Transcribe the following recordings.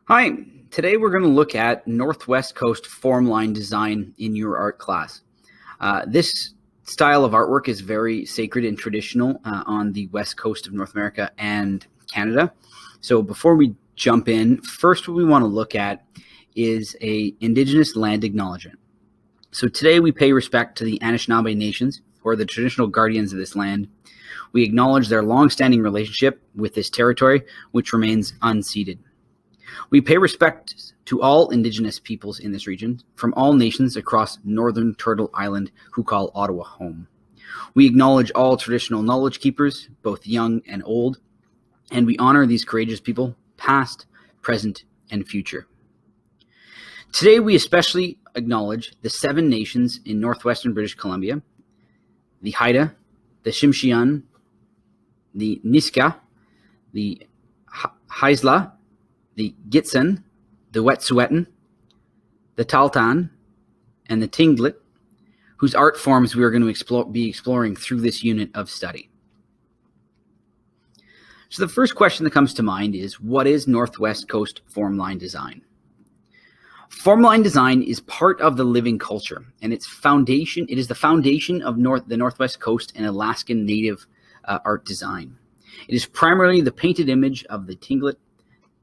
Hi, today we're going to look at Northwest Coast Formline design in your art class. This style of artwork is very sacred and traditional on the west coast of North America and Canada. So before we jump in, first what we want to look at is a Indigenous land acknowledgement. So today we pay respect to the Anishinaabe nations, who are the traditional guardians of this land. We acknowledge their long-standing relationship with this territory, which remains unceded. We pay respect to all Indigenous peoples in this region, from all nations across northern Turtle Island who call Ottawa home. We acknowledge all traditional knowledge keepers, both young and old, and we honor these courageous people, past, present, and future. Today we especially acknowledge the 7 nations in northwestern British Columbia: the Haida, the Tsimshian, the Niska, the Haisla, the Gitxsan, the Wet'suwet'en, the Tahltan, and the Tlingit, whose art forms we are going to be exploring through this unit of study. So the first question that comes to mind is, what is Northwest Coast Formline design? Formline design is part of the living culture, and it is the foundation of the Northwest Coast and Alaskan Native art design. It is primarily the painted image of the Tlingit,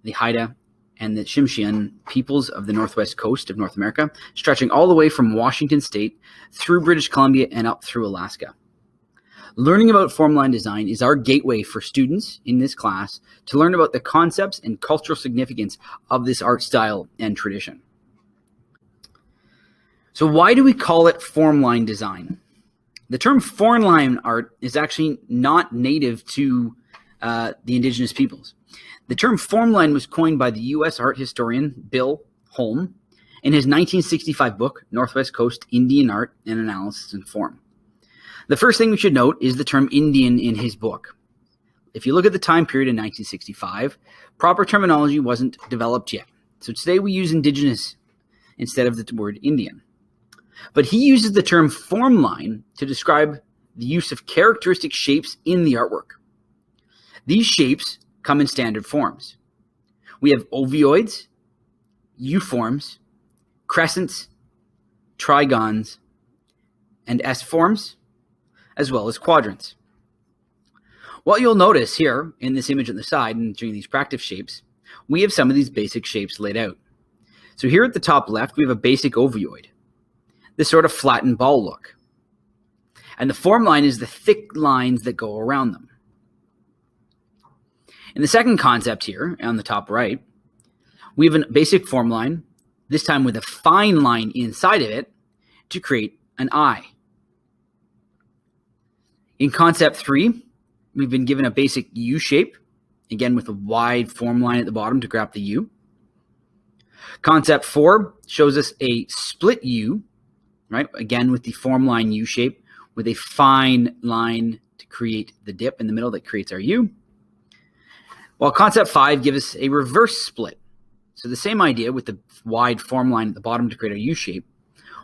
the Haida, and the Tsimshian peoples of the northwest coast of North America, stretching all the way from Washington State through British Columbia and up through Alaska. Learning about Formline design is our gateway for students in this class to learn about the concepts and cultural significance of this art style and tradition. So why do we call it Formline design? The term Formline art is actually not native to the Indigenous peoples. The term Formline was coined by the U.S. art historian Bill Holm in his 1965 book, Northwest Coast Indian Art and Analysis in Form. The first thing we should note is the term Indian in his book. If you look at the time period in 1965, proper terminology wasn't developed yet. So today we use Indigenous instead of the word Indian. But he uses the term Formline to describe the use of characteristic shapes in the artwork. These shapes come in standard forms. We have ovoids, U-forms, crescents, trigons, and S-forms, as well as quadrants. What you'll notice here in this image on the side and during these practice shapes, we have some of these basic shapes laid out. So here at the top left, we have a basic ovoid, this sort of flattened ball look. And the form line is the thick lines that go around them. In the second concept here, on the top right, we have a basic form line, this time with a fine line inside of it to create an eye. In concept 3, we've been given a basic U shape, again with a wide form line at the bottom to grab the U. Concept 4 shows us a split U, right? Again with the form line U shape with a fine line to create the dip in the middle that creates our U. While concept 5 gives us a reverse split. So the same idea with the wide form line at the bottom to create our U shape.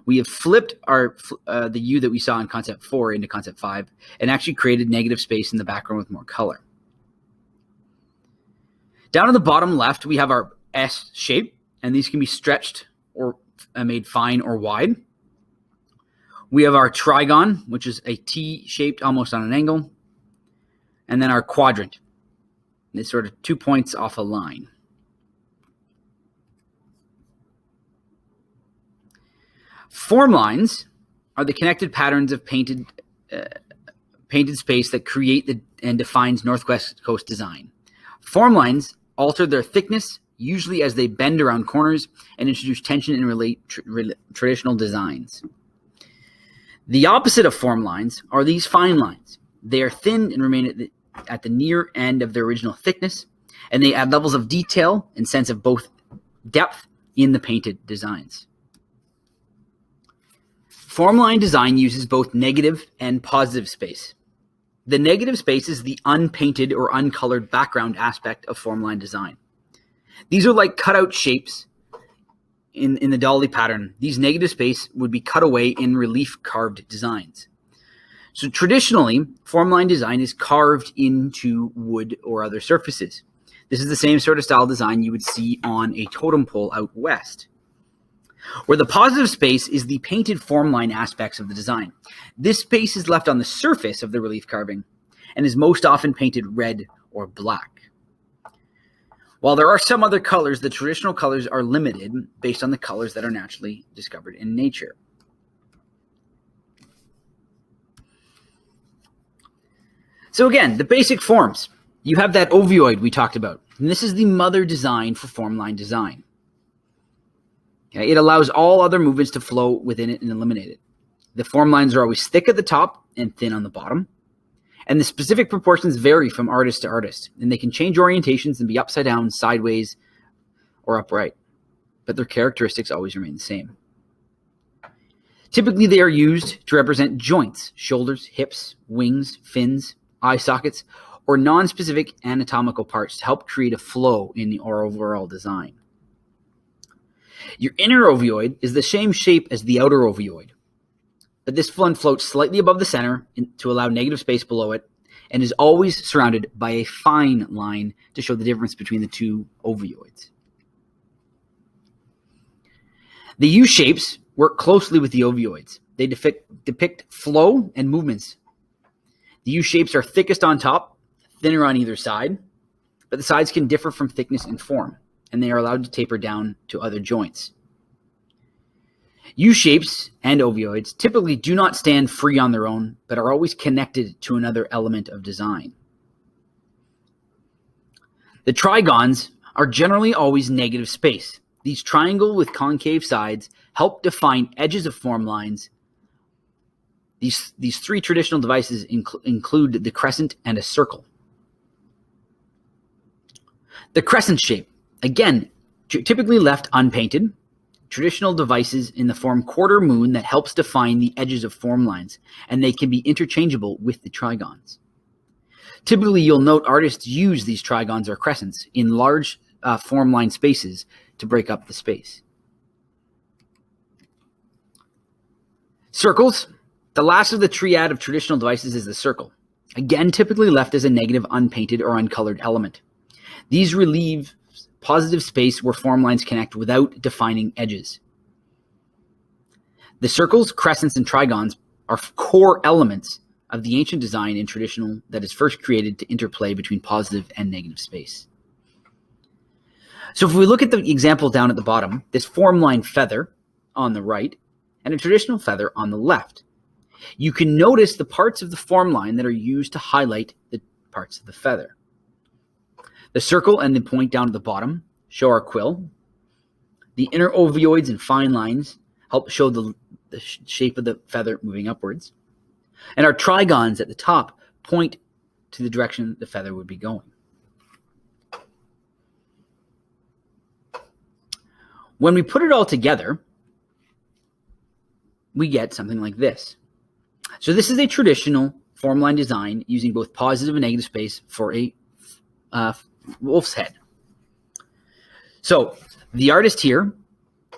We have flipped the U that we saw in concept 4 into concept 5 and actually created negative space in the background with more color. Down at the bottom left, we have our S shape, and these can be stretched or made fine or wide. We have our trigon, which is a T shaped almost on an angle, and then our quadrant. It's sort of 2 points off a line. Form lines are the connected patterns of painted space that create and defines Northwest Coast design. Form lines alter their thickness, usually as they bend around corners and introduce tension in traditional designs. The opposite of form lines are these fine lines. They are thin and remain at the near end of their original thickness, and they add levels of detail and sense of both depth in the painted designs. Formline design uses both negative and positive space. The negative space is the unpainted or uncolored background aspect of formline design. These are like cutout shapes in the dolly pattern. These negative space would be cut away in relief carved designs. So traditionally, formline design is carved into wood or other surfaces. This is the same sort of style design you would see on a totem pole out west. Where the positive space is the painted form line aspects of the design. This space is left on the surface of the relief carving and is most often painted red or black. While there are some other colors, the traditional colors are limited based on the colors that are naturally discovered in nature. So again, the basic forms. You have that ovoid we talked about, and this is the mother design for formline design. Okay, it allows all other movements to flow within it and eliminate it. The form lines are always thick at the top and thin on the bottom, and the specific proportions vary from artist to artist, and they can change orientations and be upside down, sideways, or upright, but their characteristics always remain the same. Typically, they are used to represent joints, shoulders, hips, wings, fins, eye sockets, or non-specific anatomical parts to help create a flow in the overall design. Your inner ovoid is the same shape as the outer ovoid, but this one floats slightly above the center to allow negative space below it and is always surrounded by a fine line to show the difference between the two ovoids. The U-shapes work closely with the ovoids. They depict flow and movements. The U-shapes are thickest on top, thinner on either side, but the sides can differ from thickness and form, and they are allowed to taper down to other joints. U-shapes and ovoids typically do not stand free on their own, but are always connected to another element of design. The trigons are generally always negative space. These triangle with concave sides help define edges of form lines. These three traditional devices include the crescent and a circle. The crescent shape, again, typically left unpainted. Traditional devices in the form quarter moon that helps define the edges of form lines, and they can be interchangeable with the trigons. Typically, you'll note artists use these trigons or crescents in large form line spaces to break up the space. Circles. The last of the triad of traditional devices is the circle. Again, typically left as a negative, unpainted, or uncolored element. These relieve positive space where form lines connect without defining edges. The circles, crescents, and trigons are core elements of the ancient design in traditional that is first created to interplay between positive and negative space. So if we look at the example down at the bottom, this form line feather on the right and a traditional feather on the left, you can notice the parts of the form line that are used to highlight the parts of the feather. The circle and the point down at the bottom show our quill. The inner ovoids and fine lines help show the shape of the feather moving upwards. And our trigons at the top point to the direction the feather would be going. When we put it all together, we get something like this. So this is a traditional form line design using both positive and negative space for a wolf's head. So the artist here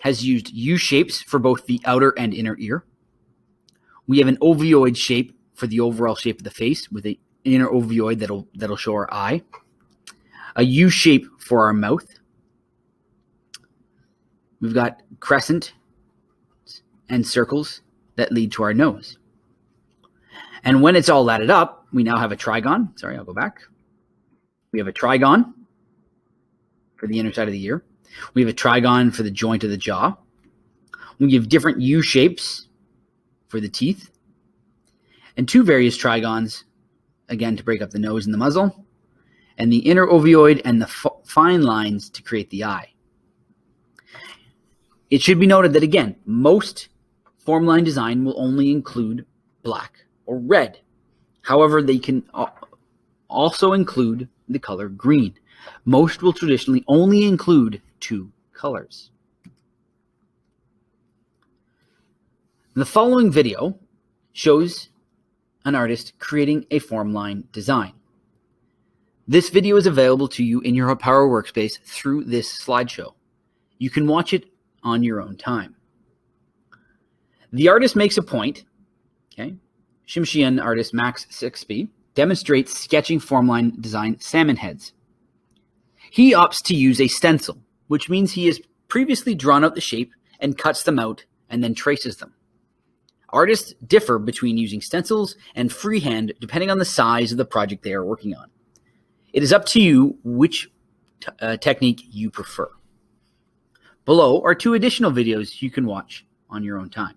has used U-shapes for both the outer and inner ear. We have an ovoid shape for the overall shape of the face with an inner ovoid that'll show our eye. A U-shape for our mouth. We've got crescent and circles that lead to our nose. And when it's all added up, we now have a trigon. Sorry, I'll go back. We have a trigon for the inner side of the ear. We have a trigon for the joint of the jaw. We have different U-shapes for the teeth. And two various trigons, again, to break up the nose and the muzzle. And the inner ovoid and the fine lines to create the eye. It should be noted that, again, most formline design will only include black or red. However, they can also include the color green. Most will traditionally only include two colors. The following video shows an artist creating a formline design. This video is available to you in your Power Workspace through this slideshow. You can watch it on your own time. The artist makes a point. Okay, Shimshian artist Max 6B demonstrates sketching formline design salmon heads. He opts to use a stencil, which means he has previously drawn out the shape and cuts them out and then traces them. Artists differ between using stencils and freehand depending on the size of the project they are working on. It is up to you which technique you prefer. Below are 2 additional videos you can watch on your own time.